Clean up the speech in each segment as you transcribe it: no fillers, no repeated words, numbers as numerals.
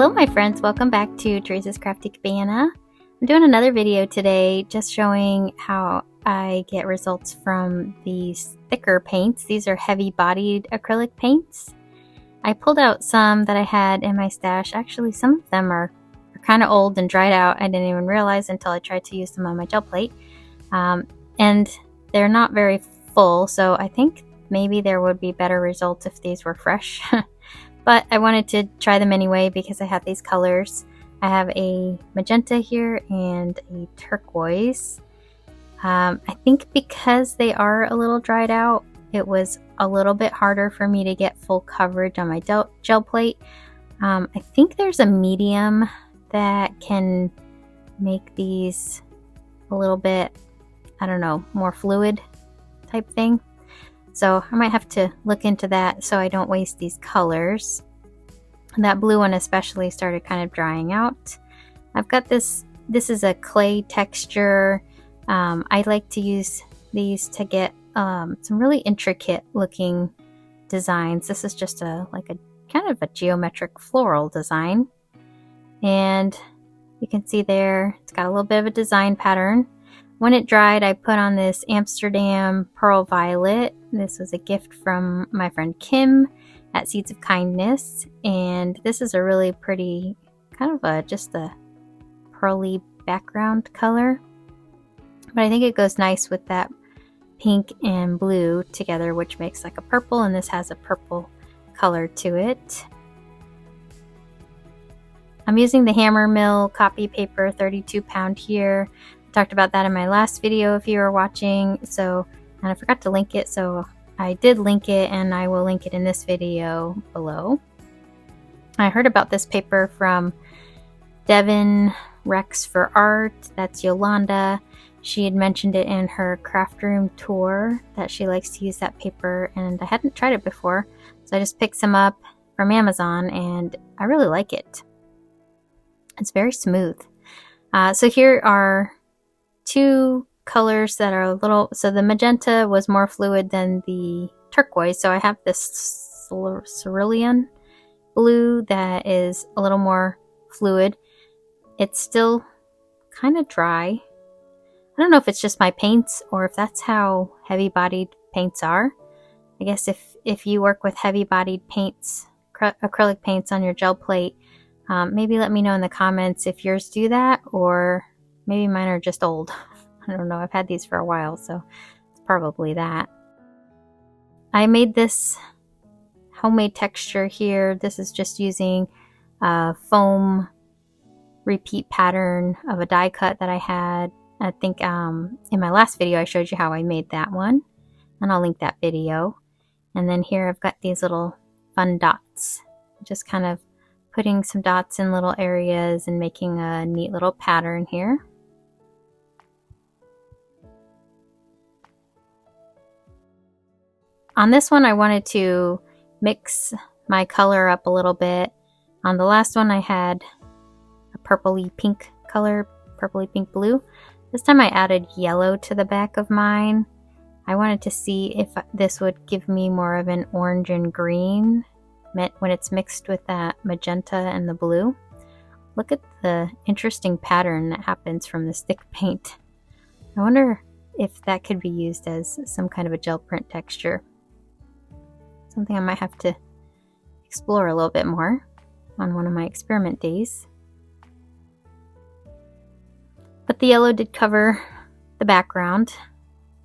Hello my friends, welcome back to Teresa's Crafty Cabana. I'm doing another video today just showing how I get results from these thicker paints. These are heavy bodied acrylic paints. I pulled out some that I had in my stash. Actually, some of them are kind of old and dried out. I didn't even realize until I tried to use them on my gel plate. And they're not very full, so I think maybe there would be better results if these were fresh. But I wanted to try them anyway because I have these colors. I have a magenta here and a turquoise. I think because they are a little dried out, it was a little bit harder for me to get full coverage on my gel plate. I think there's a medium that can make these a little bit, I don't know, more fluid type thing. So I might have to look into that so I don't waste these colors. That blue one especially started kind of drying out. I've got this is a clay texture. I like to use these to get some really intricate looking designs. This is just like a kind of a geometric floral design. And you can see there, it's got a little bit of a design pattern. When it dried, I put on this Amsterdam Pearl Violet. This was a gift from my friend Kim at Seeds of Kindness. And this is a really pretty, kind of just a pearly background color. But I think it goes nice with that pink and blue together, which makes like a purple. And this has a purple color to it. I'm using the Hammer Mill copy paper, 32 pound here. Talked about that in my last video if you were watching, and I forgot to link it, so I did link it and I will link it in this video below. I heard about this paper from Devin Rex for Art. That's Yolanda. She had mentioned it in her craft room tour that she likes to use that paper, and I hadn't tried it before, so I just picked some up from Amazon and I really like it. It's very smooth. So here are two colors that are a little, so the magenta was more fluid than the turquoise, so I have this cerulean blue that is a little more fluid. It's still kind of dry. I don't know if it's just my paints or if that's how heavy bodied paints are. I guess if you work with heavy bodied paints, acrylic paints on your gel plate, maybe let me know in the comments if yours do that, or maybe mine are just old. I don't know. I've had these for a while, so it's probably that. I made this homemade texture here. This is just using a foam repeat pattern of a die cut that I had. I think in my last video I showed you how I made that one, and I'll link that video. And then here I've got these little fun dots. Just kind of putting some dots in little areas and making a neat little pattern here. On this one, I wanted to mix my color up a little bit. On the last one, I had a purpley pink color, purpley pink blue. This time I added yellow to the back of mine. I wanted to see if this would give me more of an orange and green when it's mixed with that magenta and the blue. Look at the interesting pattern that happens from this thick paint. I wonder if that could be used as some kind of a gel print texture. Something I might have to explore a little bit more on one of my experiment days. But the yellow did cover the background,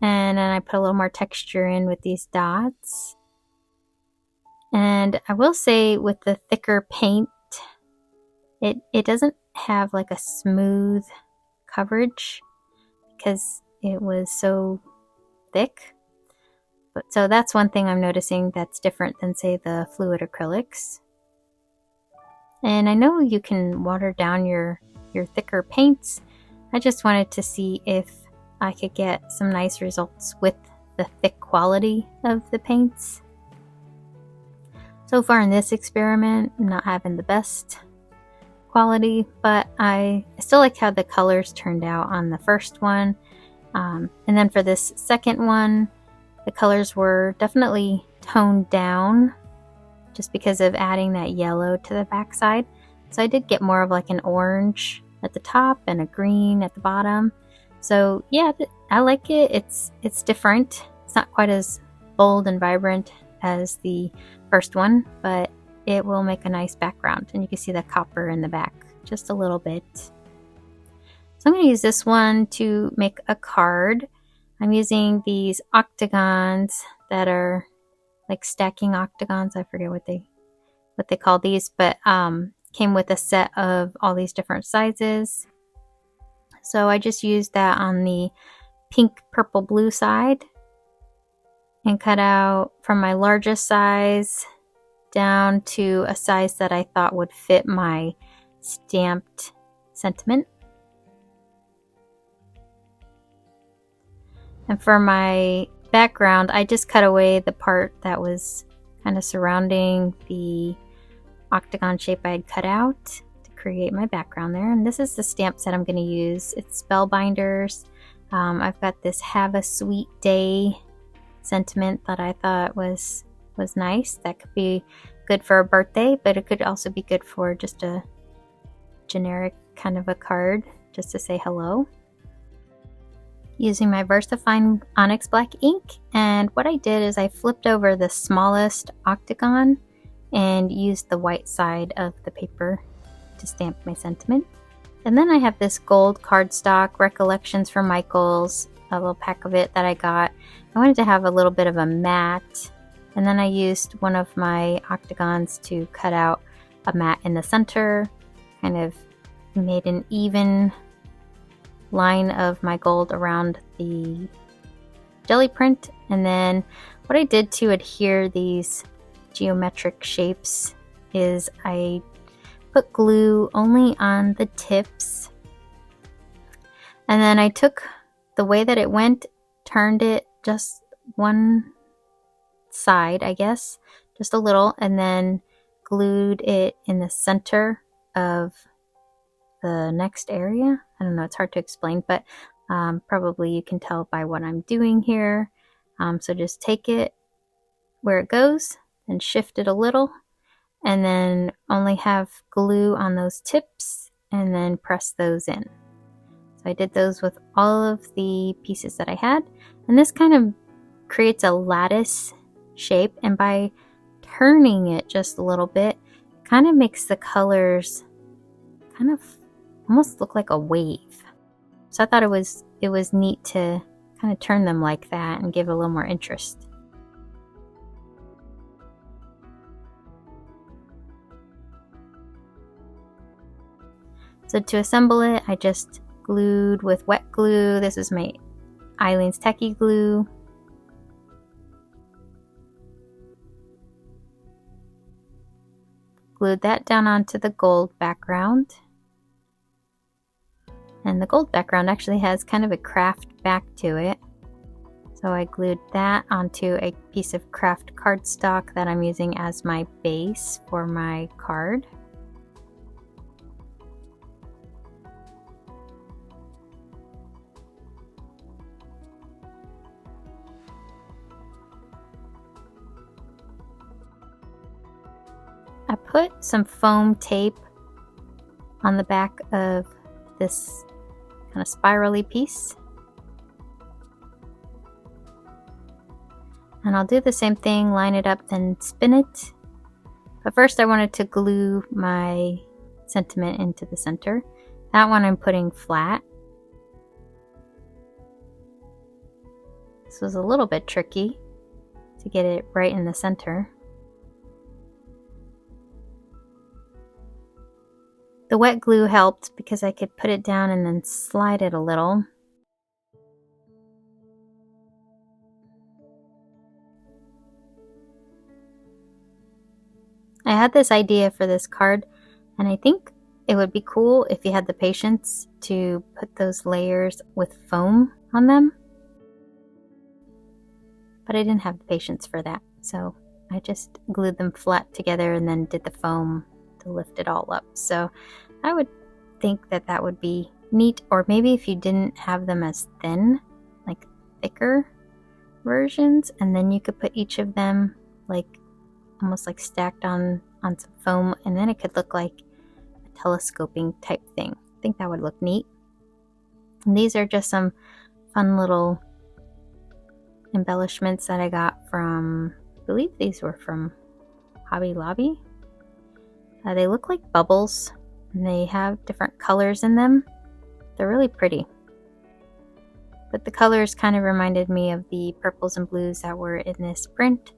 and then I put a little more texture in with these dots. And I will say with the thicker paint, it doesn't have like a smooth coverage because it was so thick. But so that's one thing I'm noticing that's different than, say, the fluid acrylics. And I know you can water down your thicker paints. I just wanted to see if I could get some nice results with the thick quality of the paints. So far in this experiment, I'm not having the best quality, but I still like how the colors turned out on the first one. And then for this second one, the colors were definitely toned down just because of adding that yellow to the backside. So I did get more of like an orange at the top and a green at the bottom. So yeah, I like it. It's different. It's not quite as bold and vibrant as the first one, but it will make a nice background. And you can see the copper in the back just a little bit. So I'm going to use this one to make a card. I'm using these octagons that are like stacking octagons. I forget what they call these, but came with a set of all these different sizes. So I just used that on the pink, purple, blue side and cut out from my largest size down to a size that I thought would fit my stamped sentiment. And for my background, I just cut away the part that was kind of surrounding the octagon shape I had cut out to create my background there. And this is the stamp set I'm going to use. It's Spellbinders. I've got this Have a Sweet Day sentiment that I thought was nice. That could be good for a birthday, but it could also be good for just a generic kind of a card just to say hello. Using my VersaFine Onyx Black ink, and what I did is I flipped over the smallest octagon and used the white side of the paper to stamp my sentiment. And then I have this gold cardstock Recollections from Michaels, a little pack of it that I got. I wanted to have a little bit of a matte, and then I used one of my octagons to cut out a matte in the center, kind of made an even line of my gold around the Gelli print. And then what I did to adhere these geometric shapes is I put glue only on the tips, and then I took the way that it went, turned it just one side, I guess, just a little, and then glued it in the center of the next area. I don't know, it's hard to explain, but probably you can tell by what I'm doing here. So just take it where it goes and shift it a little, and then only have glue on those tips and then press those in. So I did those with all of the pieces that I had, and this kind of creates a lattice shape, and by turning it just a little bit, kind of makes the colors kind of almost look like a wave. So I thought it was neat to kind of turn them like that and give it a little more interest. So to assemble it, I just glued with wet glue. This is my Eileen's Techie glue. Glued that down onto the gold background. And the gold background actually has kind of a craft back to it. So I glued that onto a piece of craft cardstock that I'm using as my base for my card. I put some foam tape on the back of this kind of spirally piece. And I'll do the same thing, line it up, then spin it. But first I wanted to glue my sentiment into the center. That one I'm putting flat. This was a little bit tricky to get it right in the center. The wet glue helped because I could put it down and then slide it a little. I had this idea for this card, and I think it would be cool if you had the patience to put those layers with foam on them. But I didn't have the patience for that, so I just glued them flat together and then did the foam to lift it all up. So I would think that that would be neat, or maybe if you didn't have them as thin, like thicker versions, and then you could put each of them like almost like stacked on some foam, and then it could look like a telescoping type thing. I think that would look neat. And these are just some fun little embellishments that I got from, I believe these were from Hobby Lobby. They look like bubbles, and they have different colors in them. They're really pretty. But the colors kind of reminded me of the purples and blues that were in this print,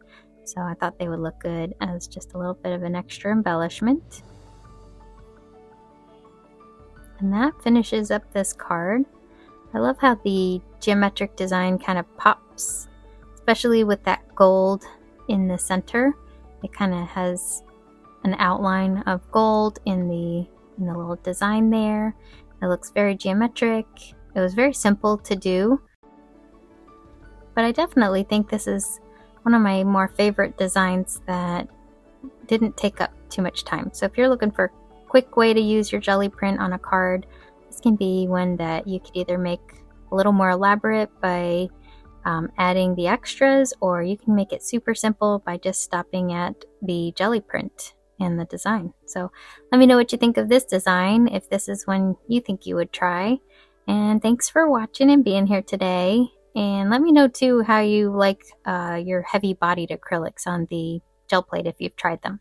so I thought they would look good as just a little bit of an extra embellishment. And that finishes up this card. I love how the geometric design kind of pops, especially with that gold in the center. It kind of has an outline of gold in the little design there. It looks very geometric. It was very simple to do, but I definitely think this is one of my more favorite designs that didn't take up too much time. So if you're looking for a quick way to use your Gelli print on a card, this can be one that you could either make a little more elaborate by adding the extras, or you can make it super simple by just stopping at the Gelli print and the design. So let me know what you think of this design, if this is one you think you would try. And thanks for watching and being here today. And let me know too how you like your heavy bodied acrylics on the gel plate if you've tried them.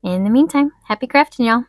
In the meantime, happy crafting, y'all.